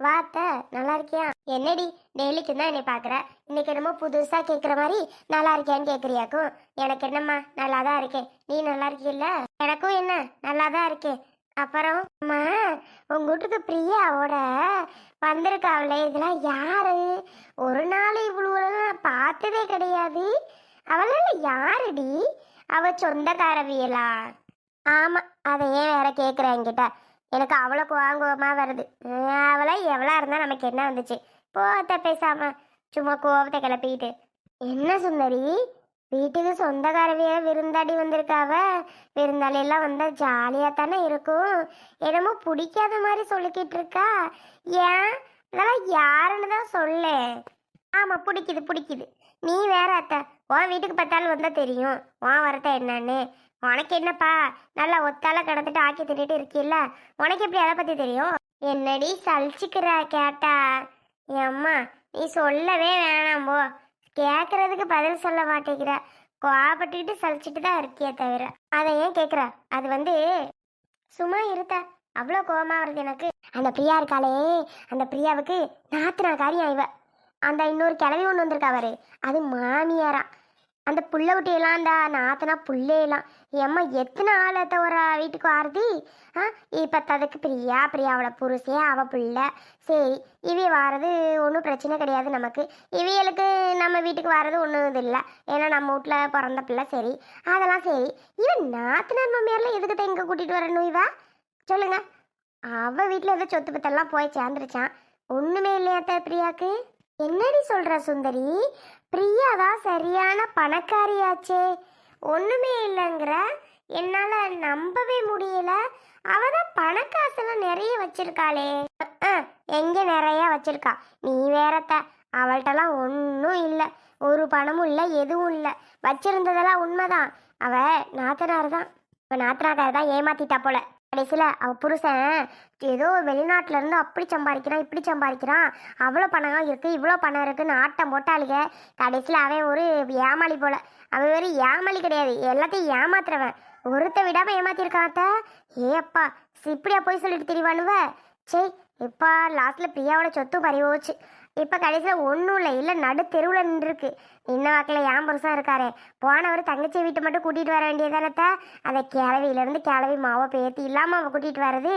வாத்த நல்லா இருக்கியா? என்னடி டெய்லிக்கு தான் என்னை பாக்குற, இன்னைக்கு என்னமோ புதுசா கேக்குற மாதிரி நல்லா இருக்கியான்னு கேக்குறியாக்கும். எனக்கு என்னம்மா நல்லா தான் இருக்கேன், நீ நல்லா இருக்கில்ல? எனக்கும் என்ன நல்லா தான் இருக்கேன். அப்புறம் அம்மா, உங்க வீட்டுக்கு பிரியாவோட வந்திருக்காவளே, இதெல்லாம் யாரு? ஒரு நாள் இவ்வளவு நான் பார்த்ததே கிடையாது. அவளால யாருடி? அவ சொந்தக்காரவியலா? ஆமா, அதை ஏன் வேற கேட்குற என்கிட்ட? எனக்கு அவ்வளோ கோவமா வருது. அவளை எவ்வளோ இருந்தால் நமக்கு என்ன வந்துச்சு? போத்த பேசாம சும்மா கோவத்தை கிளப்பிக்கிட்டு. என்ன சுந்தரி, வீட்டுக்கு சொந்தக்காரவிய விருந்தாடி வந்திருக்காவ. விருந்தாளி எல்லாம் வந்தா ஜாலியாக தானே இருக்கும். என்னமோ பிடிக்காத மாதிரி சொல்லிக்கிட்டு இருக்கா. ஏன் இதெல்லாம் யாருன்னு தான் சொல்ல. ஆமாம், பிடிக்குது பிடிக்குது. நீ வேற அத்தை, உன் வீட்டுக்கு பார்த்தாலும் வந்தால் தெரியும் உன் வரத்த என்னன்னு. உனக்கு என்னப்பா, நல்லா ஒத்தால கிடந்துட்டு ஆக்கி திட்டிட்டு இருக்கில்ல, உனக்கு எப்படி அதை பற்றி தெரியும்? என்னடி சலிச்சுக்கிற கேட்டா? ஏம்மா, நீ சொல்லவே வேணாம் போ. கேட்கறதுக்கு பதில் சொல்ல மாட்டேங்கிற. கோவப்பட்டுக்கிட்டு சலிச்சுட்டு தான் இருக்கியே தவிர. அதை ஏன் கேட்குற? அது சும்மா இருத்த. அவ்வளோ கோவமா வருது எனக்கு. அந்த பிரியா இருக்காளே, அந்த பிரியாவுக்கு நாத்தினா காரியம் இவ. அந்த இன்னொரு கிளவி ஒன்று வந்திருக்கா அவரு, அது மாமியாரா. அந்த புள்ள விட்டியெல்லாம் அந்த நாத்தனா புள்ளையெல்லாம் ஏம்மா எத்தனை ஆளத்த ஒரு வீட்டுக்கு ஆறுதி. இப்போ அதுக்கு பிரியா, பிரியாவோட புருஷே, அவ பிள்ளை. சரி, இவைய வாரது ஒன்றும் பிரச்சனை கிடையாது நமக்கு. இவைகளுக்கு நம்ம வீட்டுக்கு வர்றது ஒன்றும் இது இல்லை, ஏன்னா நம்ம வீட்டில் பிறந்த பிள்ளை. சரி, அதெல்லாம் சரி. இவன் நாத்தனார் மாமியாரில் எதுக்கு தான் இங்கே கூட்டிகிட்டு வரணும் இவா? சொல்லுங்க. அவள் வீட்டில் ஏதோ சொத்து பத்தெல்லாம் போய் சேர்ந்துருச்சான். ஒன்றுமே இல்லையா பிரியாக்கு? என்னடி சொல்ற சுந்தரி? பிரியாதான் சரியான பணக்காரியாச்சே, ஒண்ணுமே இல்லைங்கிற? என்னால நம்பவே முடியல. அவதான் பணக்காசெல்லாம் நிறைய வச்சிருக்காளே. எங்க நிறைய வச்சிருக்கா? நீ வேறத்த. அவள்கிட்டலாம் ஒன்றும் இல்லை, ஒரு பணமும் இல்லை, எதுவும் இல்லை. வச்சிருந்ததெல்லாம் உண்மைதான். அவ நாத்தனார் தான். இப்போ நாத்தனாக்கார தான் ஏமாத்திட்டா போல. கடைசியில் அவள் புருஷன் ஏதோ வெளிநாட்டில இருந்து அப்படி சம்பாதிக்கிறான், இப்படி சம்பாதிக்கிறான், அவ்வளோ பணம் இருக்குது, இவ்வளோ பணம் இருக்குன்னு ஆட்டம் போட்டாளுங்க. கடைசியில் அவன் ஒரு ஏமாளி போல. அவன் ஒரு ஏமாளி கிடையாது, எல்லாத்தையும் ஏமாத்துறவன். ஒருத்த விடாமல் ஏமாத்திருக்காத்த. ஏப்பா, இப்படியா போய் சொல்லிட்டு தெரியவானுவ? சரி, இப்போ லாஸ்ட்டில் பிரியாவோட சொத்தும் பறிவோச்சு. இப்போ கடைசியில் ஒன்றும் இல்லை நடு தெருவில் நின்றுருக்கு. இன்னும் வாக்கில் ஏன் புருஷன் இருக்காரு. போனவர் தங்கச்சி வீட்டை மட்டும் கூட்டிகிட்டு வர வேண்டியதானத்த. அதை கிளவியிலேருந்து கிளவி மாவை பேத்தி இல்லாமல் அவள் கூட்டிகிட்டு வர்றது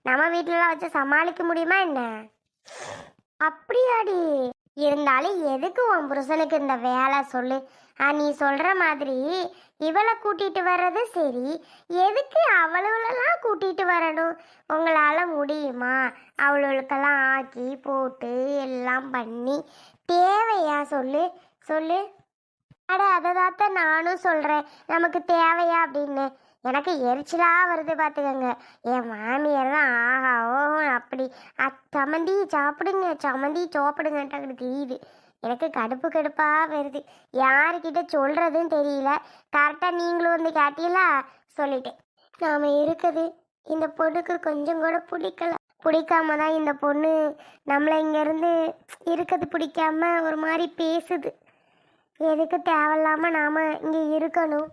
நம்ம வீட்டிலலாம் வச்சு சமாளிக்க முடியுமா என்ன? அப்படியாடி? இருந்தாலும் எதுக்கு உன் புருஷனுக்கு இந்த வேலை சொல்லு. நீ சொல்கிற மாதிரி இவளை கூட்டிகிட்டு வர்றது சரி, எதுக்கு அவளவளெல்லாம் கூட்டிகிட்டு வரணும்? உங்களால் முடியுமா? அவளுக்கெல்லாம் ஆக்கி போட்டு எல்லாம் பண்ணி தேவையா? சொல்லு சொல்லு. அட, அதை தான் நானும் சொல்கிறேன், நமக்கு தேவையா அப்படின்னு. எனக்கு எரிச்சலாக வருது பார்த்துக்கோங்க. என் மாமியார் தான் ஆஹா ஓஹோ அப்படி சமந்தி சாப்பிடுங்க, சமந்தி சோப்பிடுங்கன்ட்டு தெரியுது. எனக்கு கடுப்பு கடுப்பாக வருது. யாருக்கிட்ட சொல்கிறதுன்னு தெரியல. கரெக்டாக நீங்களும் வந்து கேட்டீங்களா, சொல்லிட்டேன். நாம் இருக்குது இந்த பொண்ணுக்கு கொஞ்சம் கூட பிடிக்கல. பிடிக்காம தான் இந்த பொண்ணு நம்மளை இங்கேருந்து இருக்கிறது பிடிக்காம ஒரு மாதிரி பேசுது. எதுக்கு தேவையில்லாமல் நாம் இங்கே இருக்கணும்?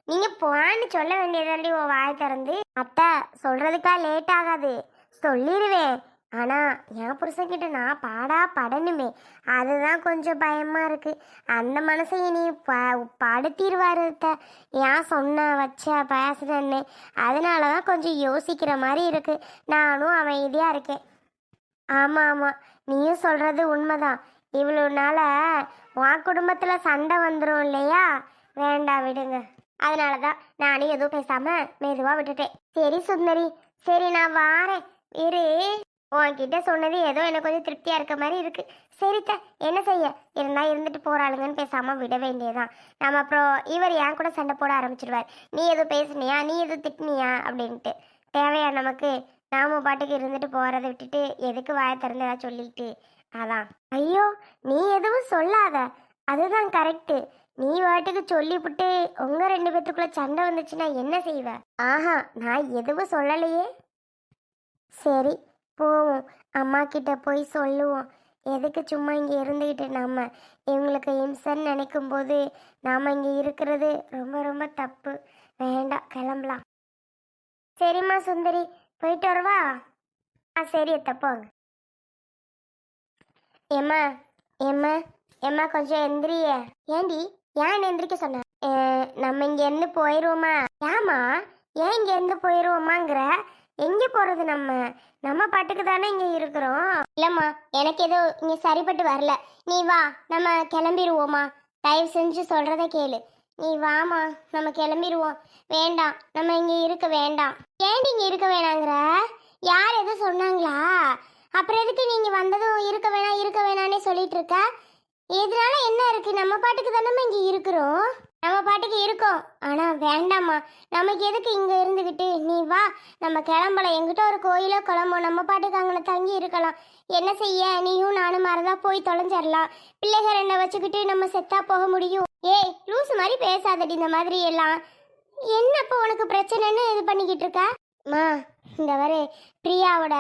நீங்கள் போன்னு சொல்ல வேண்டியதாண்டி உன் வாய் திறந்து. அத்தை, சொல்கிறதுக்கா லேட் ஆகாது, சொல்லிடுவேன். ஆனால் என் புருஷன்கிட்ட நான் பாடா படணுமே, அதுதான் கொஞ்சம் பயமாக இருக்குது. அந்த மனசை நீ படுத்திடுவாரு. ஏன் சொன்ன வச்ச பேசுகிறேன்னு அதனால தான் கொஞ்சம் யோசிக்கிற மாதிரி இருக்குது. நானும் அமைதியாக இருக்கேன். ஆமாம் ஆமாம், நீயும் சொல்கிறது உண்மைதான். இவ்வளோ நாளாக உன் குடும்பத்தில் சண்டை வந்துடும் இல்லையா? வேண்டாம் விடுங்க. அதனால தான் நானும் எதுவும் பேசாமல் மெதுவாக விட்டுட்டேன். சரி சுந்தரி, சரி நான் வாரேன் இரு. உன்கிட்ட சொன்னது ஏதோ எனக்கு கொஞ்சம் திருப்தியாக இருக்க மாதிரி இருக்குது. சரித்த, என்ன செய்ய, இருந்தால் இருந்துட்டு போகிறாளுங்கன்னு பேசாமல் விட வேண்டியதான். நம்ம அப்புறம் இவர் என் கூட சண்டை போட ஆரம்பிச்சிடுவார். நீ எதுவும் பேசுனியா, நீ எதுவும் திட்டினியா அப்படின்ட்டு. தேவையா நமக்கு? நாம பாட்டுக்கு இருந்துட்டு போகிறத விட்டுட்டு எதுக்கு வாயை திறந்து ஏதாவது சொல்லிட்டு. அதான். ஐயோ, நீ எதுவும் சொல்லாத, அதுதான் கரெக்டு. நீ வாட்டுக்கு சொல்லிவிட்டு உங்கள் ரெண்டு பேத்துக்குள்ளே சண்டை வந்துச்சுன்னா என்ன செய்வ? ஆஹா, நான் எதுவும் சொல்லலையே. சரி, போவோம், அம்மா கிட்ட போய் சொல்லுவோம். எதுக்கு சும்மா இங்கே இருந்துக்கிட்டு நம்ம இவங்களுக்கு இம்சன்னு நினைக்கும் போது நாம் இங்கே இருக்கிறது ரொம்ப ரொம்ப தப்பு. வேண்டாம், கிளம்பலாம். சரிம்மா சுந்தரி, போயிட்டு வரவா? சரி அத்தை, போங்க. ஏம்மா ஏம்மா ஏம்மா கொஞ்சம் எந்திரிய. ஏண்டி ஏன் எந்திரிக்க சொன்ன? நம்ம இங்க இருந்து போயிருவோமா? ஏமா ஏன் இங்க இருந்து போயிருவோமாங்கிற? எங்க போறது? நம்ம நம்ம பாட்டுக்கு தானே இங்க இருக்கிறோம். இல்லம்மா எனக்கு ஏதோ இங்க சரிப்பட்டு வரல. நீ வா நம்ம கிளம்பிடுவோமா? தயவு செஞ்சு சொல்றத கேளு. நீ வாமா நம்ம கிளம்பிடுவோம். வேண்டாம் நம்ம இங்க இருக்க வேண்டாம். ஏண்டி இங்க இருக்க வேணாங்கிற? யார் எதுவும் சொன்னாங்களா? அப்புறம் எதுக்கு நீங்க வந்ததும் இருக்க வேணாம் இருக்க வேணான்னே சொல்லிட்டு இருக்க? இதனால என்ன இருக்கு? நம்ம பாட்டுக்கு தானே இங்க இருக்கிறோம். நம்ம பாட்டுக்கு இருக்கோம். ஆனா வேண்டாம்மா, நமக்கு எதுக்கு இங்க இருந்துகிட்டு? நீ வா நம்ம கிளம்பலாம். எங்கிட்ட ஒரு கோயிலோ குளம்போ, நம்ம பாட்டுக்கு அங்கே தங்கி இருக்கலாம். என்ன செய்ய, நீயும் நானும் மறந்தா போய் தொலைஞ்சிடலாம். பிள்ளைகள் என்ன வச்சுக்கிட்டு நம்ம செத்தா போக முடியும்? ஏய் லூசு மாதிரி பேசாதடி இந்த மாதிரி எல்லாம். என்னப்போ உனக்கு பிரச்சனைன்னு இது பண்ணிக்கிட்டு இருக்க? மா இந்த வரை பிரியாவோட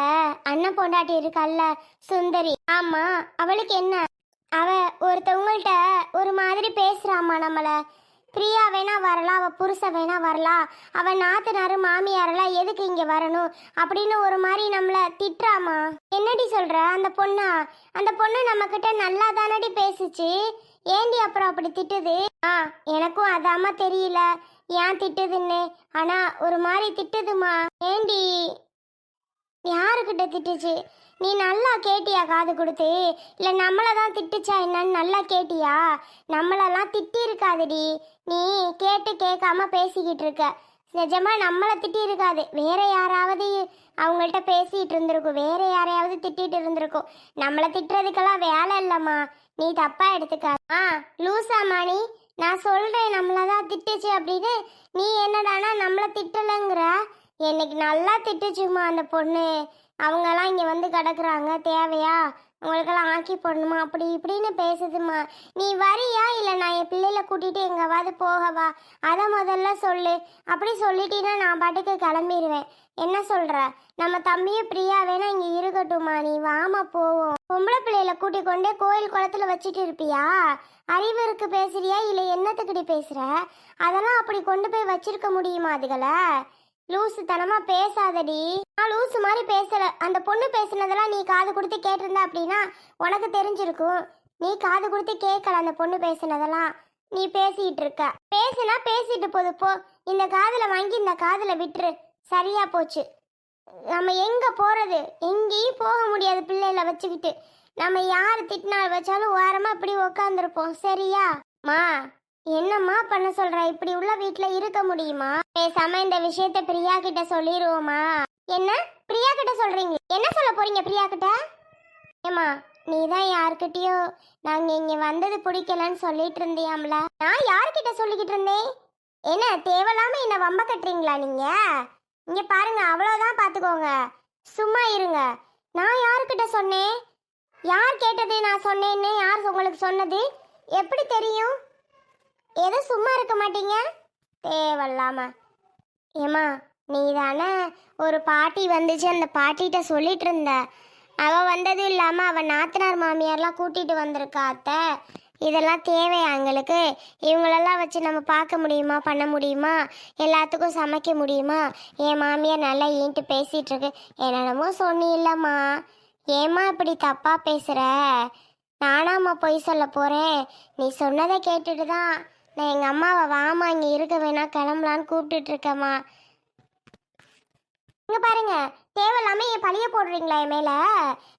அண்ணன் பொண்டாட்டி இருக்கல்ல சுந்தரி. ஆமா அவளுக்கு என்ன? அவ ஒருத்தவங்கள்ட்ட ஒரு மாதிரி பேசுறாம்மா நம்மள. பிரியா வேணா வரலாம், அவ புருஷ வேணா வரலாம், அவ நாத்தனாரு மாமியாரெல்லாம் எதுக்கு இங்க வரணும் அப்படின்னு ஒரு மாதிரி நம்மள திட்டுறாமா. என்னடி சொல்ற? அந்த பொண்ணு நம்ம கிட்ட நல்லா தானடி பேசுச்சு. ஏண்டி அப்புறம் அப்படி திட்டுது? எனக்கும் அதாம்மா தெரியல ஏன் திட்டுதுன்னு. ஆனா ஒரு மாதிரி திட்டுதுமா. ஏண்டி யாருக்கிட்ட திட்டுச்சு? நீ நல்லா கேட்டியா காது கொடுத்து? இல்லை நம்மளை தான் திட்டுச்சா என்னன்னு நல்லா கேட்டியா? நம்மளெல்லாம் திட்டி இருக்காதுடி. நீ கேட்டு கேட்காம பேசிக்கிட்டு இருக்க. நிஜமா நம்மளை திட்டி இருக்காது, வேற யாராவது அவங்கள்ட்ட பேசிட்டு இருந்திருக்கும், வேற யாரையாவது திட்டிட்டு இருந்திருக்கும். நம்மளை திட்டுறதுக்கெல்லாம் வேலை இல்லைம்மா, நீ தப்பா எடுத்துக்க. லூசாமா நீ? நான் சொல்றேன் நம்மளதான் திட்டுச்சு அப்படின்னு. நீ என்னடானா நம்மளை திட்டலைங்கிற? என்னைக்கு நல்லா திட்டுச்சுமா அந்த பொண்ணு. அவங்கெல்லாம் இங்கே வந்து கிடக்குறாங்க, தேவையா? உங்களுக்கெல்லாம் ஆக்கி போடணுமா? அப்படி இப்படின்னு பேசுதுமா. நீ வரியா இல்லை நான் என் பிள்ளைகளை கூட்டிகிட்டு எங்கேயாவது போகவா? அதை முதல்ல சொல்லு. அப்படி சொல்லிட்டீங்கன்னா நான் பாட்டுக்கு கிளம்பிடுவேன். என்ன சொல்கிற? நம்ம தம்பியும் பிரியா வேணா இங்கே இருக்கட்டுமா? நீ வாமா போவோம். பொம்பளை பிள்ளைகளை கூட்டி கொண்டே கோயில் குளத்துல வச்சுட்டு இருப்பியா? அறிவு இருக்கு பேசுறியா இல்லை என்னத்துக்கிட்ட பேசுகிற? அதெல்லாம் அப்படி கொண்டு போய் வச்சிருக்க முடியுமா அதுகளை? லூசு தனமா பேசாதடி. நான் லூசு மாதிரி பேசல. அந்த பொண்ணு பேசுனதெல்லாம் நீ காது கொடுத்து கேட்டிருந்த அப்படின்னா உனக்கு தெரிஞ்சிருக்கும். நீ காது கொடுத்து கேட்கல அந்த பொண்ணு பேசுனதெல்லாம். நீ பேசிட்டு இருக்க. பேசுனா பேசிட்டு போது போ. இந்த காதுல வாங்கி இந்த காதுல விட்டுரு. சரியா போச்சு. நம்ம எங்க போறது? எங்கேயும் போக முடியாது பிள்ளைகளை வச்சுக்கிட்டு. நம்ம யார் திட்டினால் வச்சாலும் ஓரமா இப்படி உக்காந்துருப்போம். சரியா மா? என்னம்மா பண்ண சொல்ற? இப்படி உள்ள வீட்டுல இருக்க முடியுமா? பேசாம இந்த விஷயத்த பிரியா கிட்ட சொல்லிடுவோமா? என்ன பிரியா கிட்ட சொல்றீங்க? என்ன சொல்ல போறீங்க பிரியா கிட்ட? ஏமா நீ தான் யார்கிட்டயோ நாங்க இங்க வந்தது பிடிக்கலன்னு சொல்லிட்டு இருந்தியாம்ல. நான் யார்கிட்ட சொல்லிக்கிட்டு இருந்தேன்? என்ன தேவையில்லாம என்ன வம்ப கட்டுறீங்களா நீங்க? இங்க பாருங்க, அவ்வளவுதான் பாத்துக்கோங்க. சும்மா இருங்க. நான் யார்கிட்ட சொன்னேன்? யார் கேட்டது நான் சொன்னேன்னு? யார் உங்களுக்கு சொன்னது? எப்படி தெரியும்? எது சும்மா இருக்க மாட்டீங்க தேவையில்லாம. ஏமா நீ தானே ஒரு பாட்டி வந்துச்சு, அந்த பாட்டிகிட்ட சொல்லிட்டு இருந்த. அவள் வந்ததும் இல்லாமல் அவள் நாத்தனார் மாமியார்லாம் கூட்டிகிட்டு வந்திருக்கா அத்தை. இதெல்லாம் தேவையா எங்களுக்கு? இவங்களெல்லாம் வச்சு நம்ம பார்க்க முடியுமா, பண்ண முடியுமா, எல்லாத்துக்கும் சமைக்க முடியுமா? என் மாமியார் நல்லா ஈன்ட்டு பேசிகிட்டு இருக்கு. என்னென்னமோ சொன்னி இல்லைம்மா. ஏம்மா இப்படி தப்பாக பேசுகிற? நானாம்மா பொய் சொல்ல போகிறேன்? நீ சொன்னதை கேட்டுட்டு தான் நான் எங்கள் அம்மாவை வாமா இங்கே இருக்க வேணா கிளம்பலான்னு கூப்பிட்டுட்டு இருக்கேம்மா. இங்கே பாருங்க, தேவையில்லாமல் என் பழிய போடுறீங்களா என் மேலே?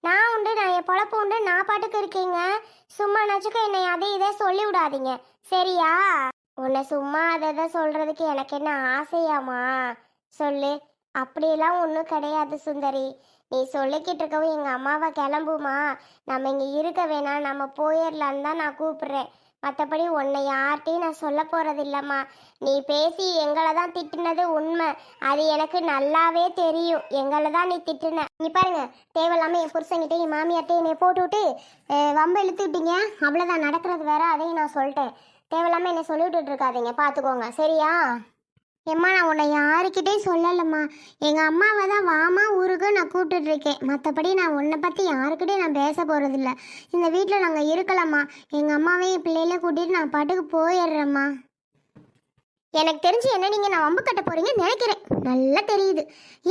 நான் உண்டு, நான் என் பொழப்பு உண்டு, நான் பாட்டுக்கு இருக்கீங்க. சும்மா நச்சுக்க என்னை அதை இதை சொல்லி விடாதீங்க சரியா? உன்னை சும்மா அதை சொல்கிறதுக்கு எனக்கு என்ன ஆசையாம்மா? சொல்லு. அப்படியெல்லாம் ஒன்றும் கிடையாது சுந்தரி. நீ சொல்லிக்கிட்டு இருக்கவும் எங்கள் அம்மாவை கிளம்புமா, நம்ம இங்கே இருக்க வேணாம், நம்ம போயிடலான்னு தான் நான் கூப்பிட்றேன். மற்றபடி உன்னை யார்கிட்டையும் நான் சொல்ல போகிறது இல்லைம்மா. நீ பேசி எங்களை தான் திட்டினது உண்மை. அது எனக்கு நல்லாவே தெரியும். எங்களை தான் நீ திட்டின. நீ பாருங்க, தேவையில்லாமல் என் புருஷங்கிட்டே என் மாமியார்ட்டே என்னை போட்டு விட்டு வம்ப இழுத்துக்கிட்டீங்க. அவ்வளோதான் நடக்கிறது வேற. அதையும் நான் சொல்லிட்டேன். தேவையில்லாமல் என்னை சொல்லிவிட்டு இருக்காதீங்க, பார்த்துக்கோங்க சரியா? ஏம்மா நான் உன்னை யாருக்கிட்டையும் சொல்லலைம்மா. எங்கள் அம்மாவை தான் வாமா ஊருக்கு நான் கூப்பிட்டுட்ருக்கேன். மற்றபடி நான் உன்னை பற்றி யாருக்கிட்டையும் நான் பேச போகிறதில்ல. இந்த வீட்டில் நாங்கள் இருக்கலாம்மா. எங்கள் அம்மாவையும் என் பிள்ளையில கூட்டிகிட்டு நான் பாட்டுக்கு போயிடுறேம்மா. எனக்கு தெரிஞ்சு என்ன நீங்கள் நான் வம்பு கட்ட போகிறீங்கன்னு நினைக்கிறேன். நல்லா தெரியுது.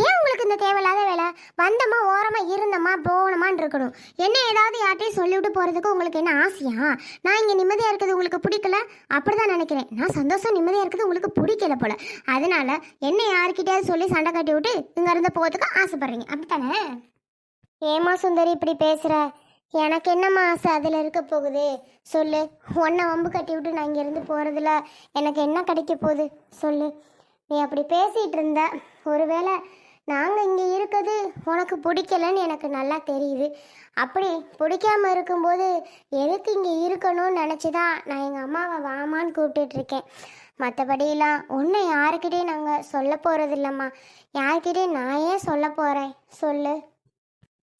ஏன் உங்களுக்கு இந்த தேவையில்லாத வேலை? வந்தோமா ஓரமாக இருந்தோமா போனோமான்னு இருக்கணும். என்ன ஏதாவது யார்ட்டையும் சொல்லிவிட்டு போகிறதுக்கு உங்களுக்கு என்ன ஆசையா? நான் இங்கே நிம்மதியாக இருக்கிறது உங்களுக்கு பிடிக்கல அப்படி தான் நினைக்கிறேன். நான் சந்தோஷம் நிம்மதியாக இருக்கிறது உங்களுக்கு பிடிக்கல போல. அதனால என்ன யாருக்கிட்டையாவது சொல்லி சண்டை கட்டி விட்டு இங்கே இருந்து போகிறதுக்கு ஆசைப்பட்றீங்க அப்படித்தானே? ஏமா சுந்தரி இப்படி பேசுகிற? எனக்கு என்னம்மா ஆசை அதில் இருக்க போகுது சொல்லு. உன்னை வம்பு கட்டி விட்டு நான் இங்கேருந்து போகிறதுல எனக்கு என்ன கிடைக்க போகுது சொல்லு. நீ அப்படி பேசிகிட்டு இருந்த. ஒருவேளை நாங்கள் இங்கே இருக்கிறது உனக்கு பிடிக்கலன்னு எனக்கு நல்லா தெரியுது. அப்படி பிடிக்காம இருக்கும்போது எதுக்கு இங்கே இருக்கணும்னு நினச்சி தான் நான் எங்கள் அம்மாவை வாமான்னு கூப்பிட்டுட்ருக்கேன். மற்றபடியெல்லாம் ஒன்று யாருக்கிட்டேயும் நாங்கள் சொல்ல போகிறது இல்லைம்மா. யார்கிட்டேயும் நான் ஏன் சொல்ல போகிறேன் சொல்லு.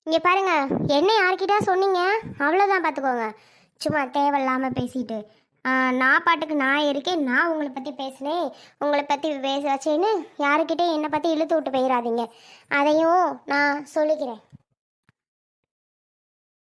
இங்கே பாருங்க, என்ன யார்கிட்ட சொன்னீங்க அவ்வளோதான் பார்த்துக்கோங்க. சும்மா தேவையில்லாமல் பேசிட்டு நான் பாட்டுக்கு நான் இருக்கேன். நான் உங்களை பற்றி பேசினேன், உங்களை பற்றி பேச வச்சேன்னு யாருக்கிட்டே என்னை பற்றி இழுத்து விட்டு போயிடாதீங்க. அதையும் நான் சொல்லிக்கிறேன்.